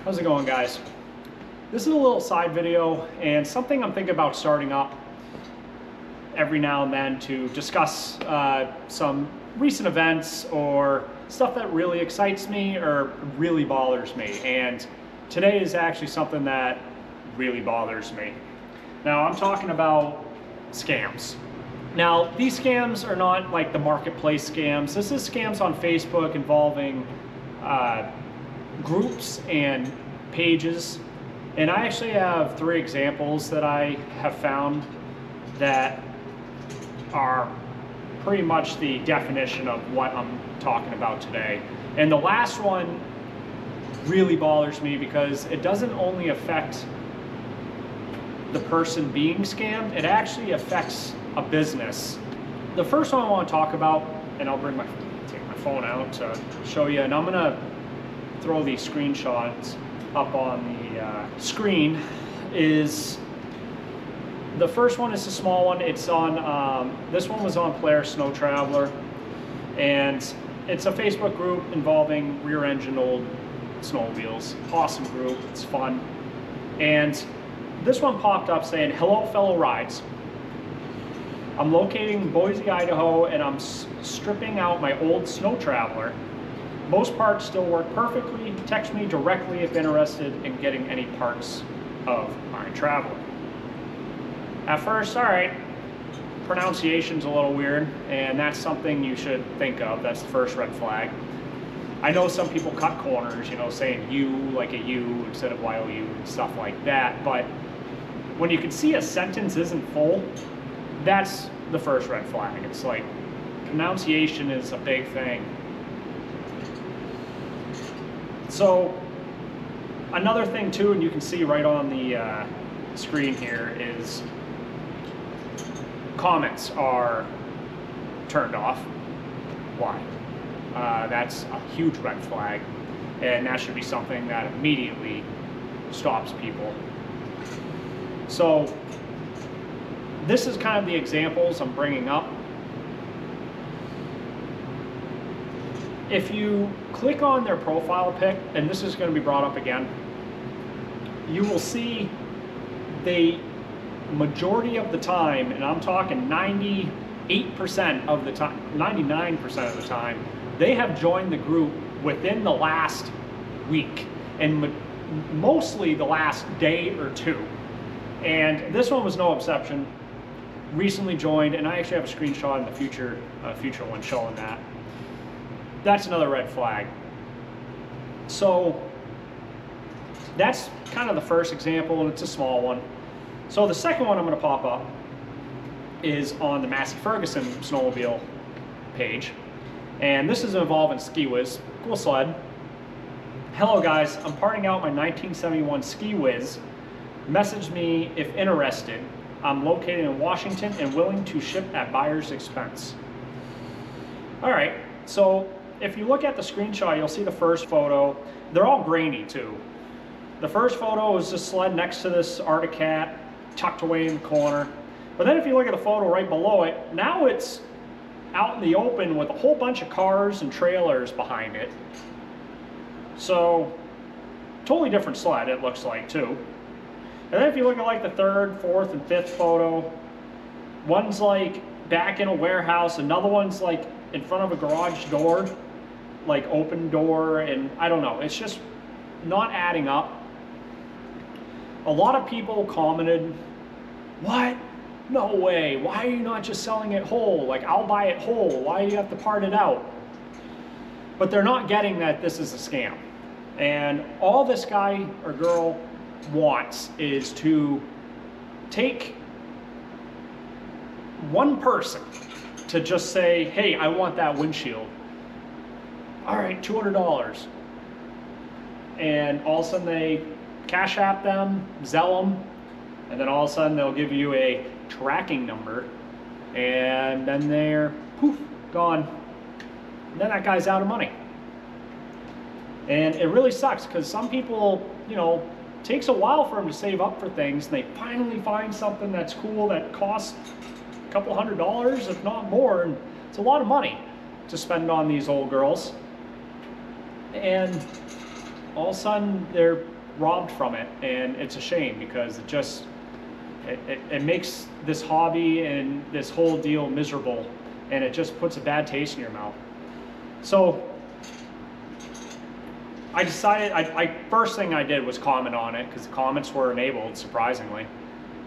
How's it going, guys? This is a little side video and something I'm thinking about starting up every now and then to discuss some recent events or stuff that really excites me or really bothers me. And today is actually something that really bothers me. Now, I'm talking about scams. Now, these scams are not like the marketplace scams. This is scams on Facebook involving groups and pages. And I actually have 3 examples that I have found that are pretty much the definition of what I'm talking about today. And the last one really bothers me because it doesn't only affect the person being scammed, it actually affects a business. The first one I want to talk about, and I'll take my phone out to show you, and I'm gonna throw these screenshots up on the screen. Is the first one is a small one. It's on this one was on Player Snow Traveler, and it's a Facebook group involving rear-engine old snowmobiles. Awesome group, it's fun. And this one popped up saying, "Hello fellow rides. I'm located in Boise, Idaho, and I'm stripping out my old Snow Traveler. Most parts still work perfectly. Text me directly if interested in getting any parts of my Traveler." At first, all right, pronunciation's a little weird, and that's something you should think of. That's the first red flag. I know some people cut corners, saying you like a U instead of YOU and stuff like that, but when you can see a sentence isn't full, that's the first red flag. It's like pronunciation is a big thing. So another thing too, and you can see right on the screen here, is comments are turned off. Why? That's a huge red flag, and that should be something that immediately stops people. So this is kind of the examples I'm bringing up. If you click on their profile pic, and this is going to be brought up again, you will see the majority of the time, and I'm talking 98% of the time, 99% of the time, they have joined the group within the last week, and mostly the last day or 2. And this one was no exception. Recently joined, and I actually have a screenshot in the future one showing that. That's another red flag. So that's kind of the first example, and it's a small one. So the second one I'm going to pop up is on the Massey Ferguson snowmobile page, and this is involving Ski Whiz. Cool sled. "Hello guys, I'm parting out my 1971 Ski Whiz. Message me if interested. I'm located in Washington and willing to ship at buyer's expense." All right, so if you look at the screenshot, you'll see the first photo. They're all grainy too. The first photo is this sled next to this Arctic Cat, tucked away in the corner. But then if you look at the photo right below it, now it's out in the open with a whole bunch of cars and trailers behind it. So, totally different sled it looks like too. And then if you look at like the 3rd, 4th, and 5th photo, one's like back in a warehouse, another one's like in front of a garage door, like open door, and I don't know, it's just not adding up. A lot of people commented, "What? No way, why are you not just selling it whole? Like, I'll buy it whole, why do you have to part it out?" But they're not getting that this is a scam. And all this guy or girl wants is to take one person to just say, "Hey, I want that windshield." All right, $200. And all of a sudden they Cash App them, Zelle them, and then all of a sudden they'll give you a tracking number, and then they're poof, gone. And then that guy's out of money. And it really sucks because some people, takes a while for them to save up for things, and they finally find something that's cool that costs a couple $100, if not more, and it's a lot of money to spend on these old girls. And all of a sudden they're robbed from it, and it's a shame because it makes this hobby and this whole deal miserable, and it just puts a bad taste in your mouth. So I decided, first thing I did was comment on it, because the comments were enabled, surprisingly,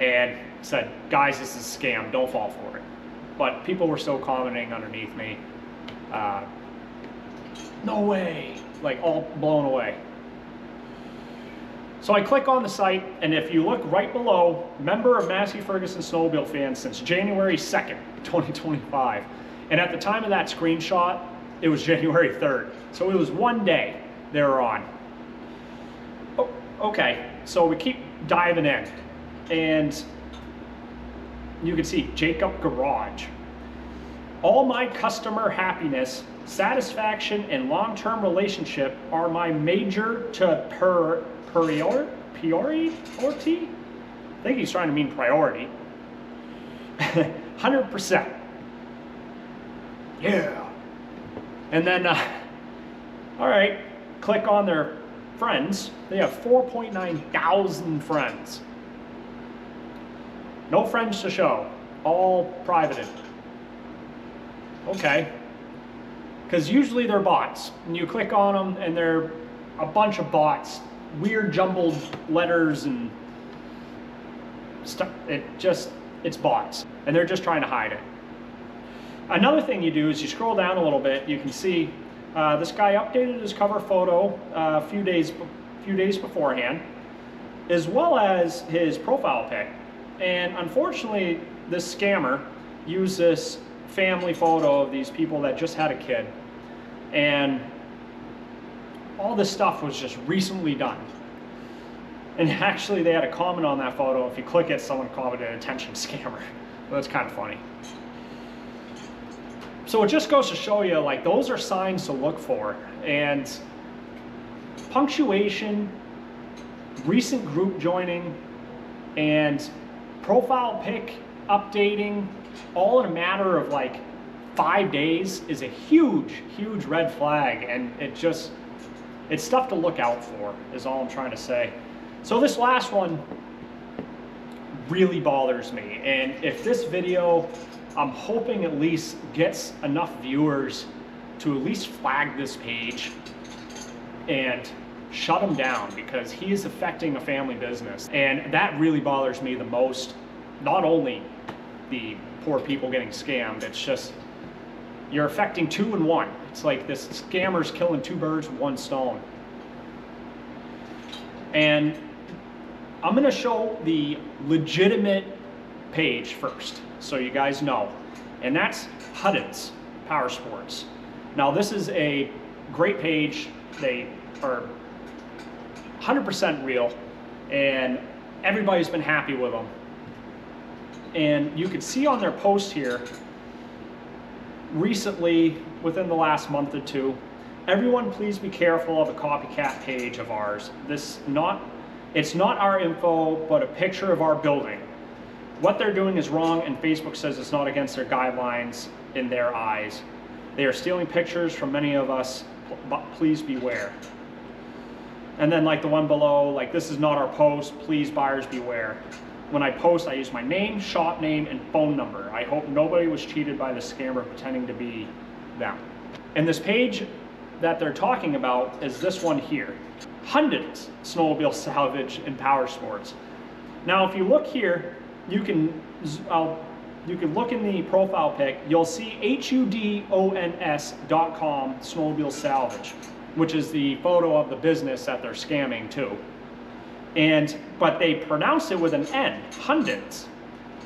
and said, guys, this is a scam, don't fall for it. But people were still commenting underneath me, no way, like all blown away. So I click on the site, and if you look right below, member of Massey Ferguson Snowmobile fans since January 2nd, 2025. And at the time of that screenshot, it was January 3rd. So it was one day they were on. Oh, okay, so we keep diving in. And you can see Jacob Garage. All my customer happiness, satisfaction, and long-term relationship are my major to priority? I think he's trying to mean priority. 100%. Yeah. And then, all right, click on their friends. They have 4.9 thousand friends. No friends to show, all privated. Okay. Because usually they're bots, and you click on them and they're a bunch of bots, weird jumbled letters and stuff. It's bots, and they're just trying to hide it. Another thing you do is you scroll down a little bit, you can see this guy updated his cover photo a few days beforehand, as well as his profile pic. And unfortunately, this scammer used this family photo of these people that just had a kid, and all this stuff was just recently done. And actually they had a comment on that photo. If you click it, someone commented, "Attention scammer." Well, that's kind of funny. So it just goes to show you, like, those are signs to look for. And punctuation, recent group joining, and profile pic updating all in a matter of like 5 days is a huge, huge red flag. And it's stuff to look out for, is all I'm trying to say. So this last one really bothers me. And if this video, I'm hoping at least gets enough viewers to at least flag this page and shut him down, because he is affecting a family business. And that really bothers me the most. Not only the poor people getting scammed, it's just, you're affecting 2 in 1. It's like this scammer's killing 2 birds with 1 stone. And I'm gonna show the legitimate page first, so you guys know. And that's Hutton's Power Sports. Now this is a great page. They are 100% real, and everybody's been happy with them. And you can see on their post here, recently, within the last month or 2, everyone please be careful of a copycat page of ours. It's not our info, but a picture of our building. What they're doing is wrong, and Facebook says it's not against their guidelines in their eyes. They are stealing pictures from many of us, but please beware. And then like the one below, like, this is not our post, please buyers beware. When I post, I use my name, shop name, and phone number. I hope nobody was cheated by the scammer pretending to be them. And this page that they're talking about is this one here, Hundon's Snowmobile Salvage and Power Sports. Now, if you look here, you can look in the profile pic. You'll see HUDONS.com Snowmobile Salvage, which is the photo of the business that they're scamming too. But they pronounce it with an N, Hundon's,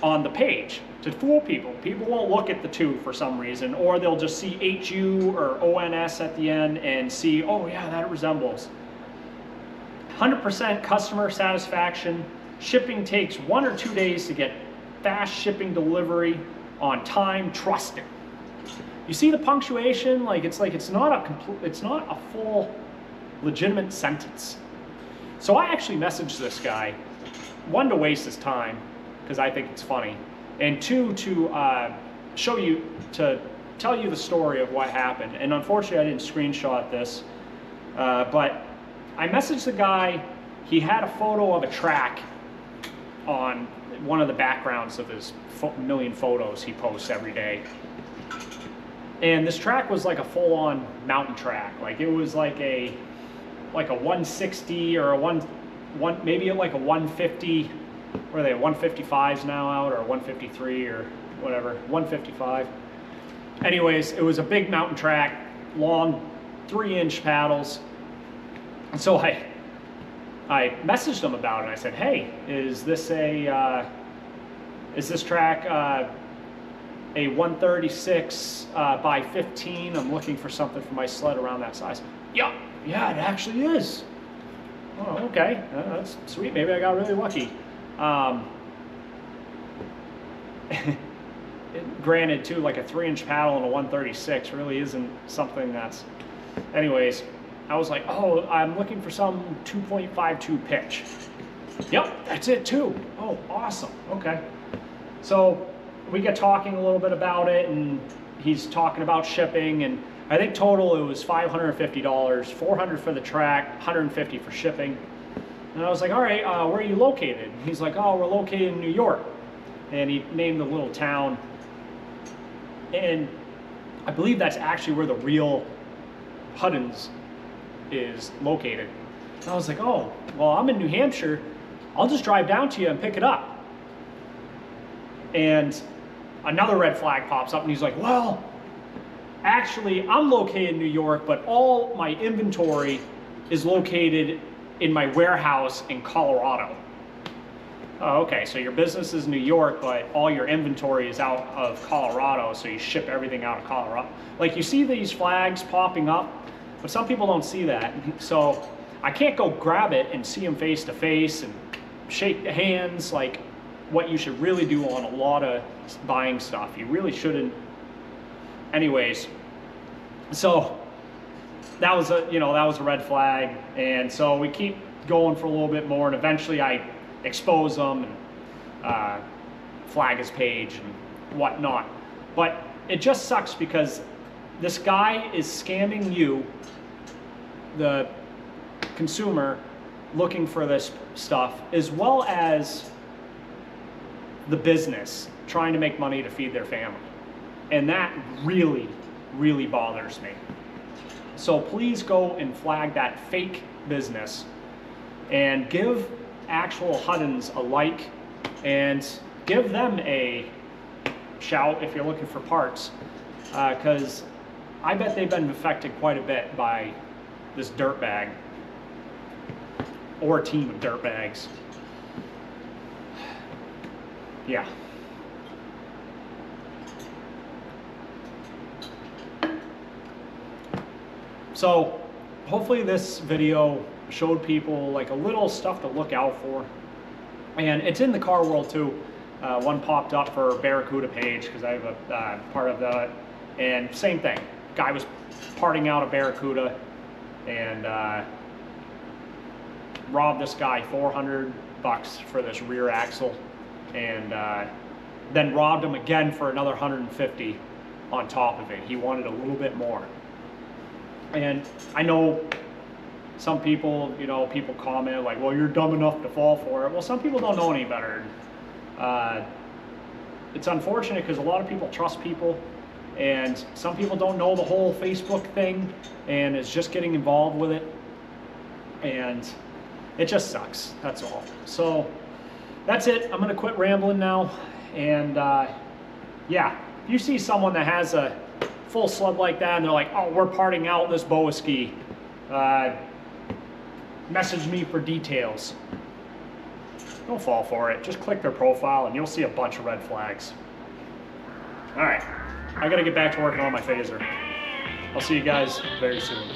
on the page to fool people. People won't look at the 2 for some reason, or they'll just see HU or ONS at the end and see, oh yeah, that resembles. 100% customer satisfaction. Shipping takes 1 or 2 days to get fast shipping delivery on time. Trust it. You see the punctuation? It's not a full legitimate sentence. So I actually messaged this guy, 1, to waste his time, because I think it's funny, and 2, to tell you the story of what happened. And unfortunately I didn't screenshot this, but I messaged the guy he had a photo of a track on one of the backgrounds of his million photos he posts every day. And this track was like a full-on mountain track. Like it was like a 160 or maybe like a 150. What are they, 155s now out, or 153 or whatever, 155. Anyways, it was a big mountain track, long 3-inch paddles. And so I messaged him about it. I said, hey, is this track a 136 by 15? I'm looking for something for my sled around that size. Yeah, it actually is. Oh, okay, that's sweet. Maybe I got really lucky. Granted, too, like a 3-inch paddle and a 136 really isn't something that's. Anyways, I was like, oh, I'm looking for some 2.52 pitch. Yep, that's it too. Oh, awesome. Okay. So we get talking a little bit about it, and he's talking about shipping, and I think total it was $550, $400 for the track, $150 for shipping. And I was like, all right, where are you located? And he's like, oh, we're located in New York. And he named a little town. And I believe that's actually where the real Huddins is located. And I was like, oh, well, I'm in New Hampshire. I'll just drive down to you and pick it up. And another red flag pops up, and he's like, well, actually, I'm located in New York, but all my inventory is located in my warehouse in Colorado. Oh, okay, so your business is New York, but all your inventory is out of Colorado, so you ship everything out of Colorado. Like, you see these flags popping up, but some people don't see that. So I can't go grab it and see them face to face and shake hands like what you should really do on a lot of buying stuff. You really shouldn't. Anyways, so that was a red flag, and so we keep going for a little bit more, and eventually I expose them and flag his page and whatnot. But it just sucks because this guy is scamming you, the consumer, looking for this stuff, as well as the business trying to make money to feed their family. And that really, really bothers me. So please go and flag that fake business and give actual Huddins a like, and give them a shout if you're looking for parts, because I bet they've been affected quite a bit by this dirtbag or team of dirtbags. Yeah. So hopefully this video showed people like a little stuff to look out for, and it's in the car world too. One popped up for Barracuda page because I have a part of that, and same thing. Guy was parting out a Barracuda and robbed this guy $400 for this rear axle, and then robbed him again for another $150 on top of it. He wanted a little bit more. And I know some people, people comment like, well, you're dumb enough to fall for it. Well, some people don't know any better. It's unfortunate because a lot of people trust people, and some people don't know the whole Facebook thing and is just getting involved with it. And it just sucks, that's all. So that's it. I'm going to quit rambling now. And yeah, if you see someone that has a full sled like that and they're like, oh, we're parting out this boa ski, message me for details. Don't fall for it. Just click their profile and you'll see a bunch of red flags. All right, I gotta get back to working on my phaser. I'll see you guys very soon.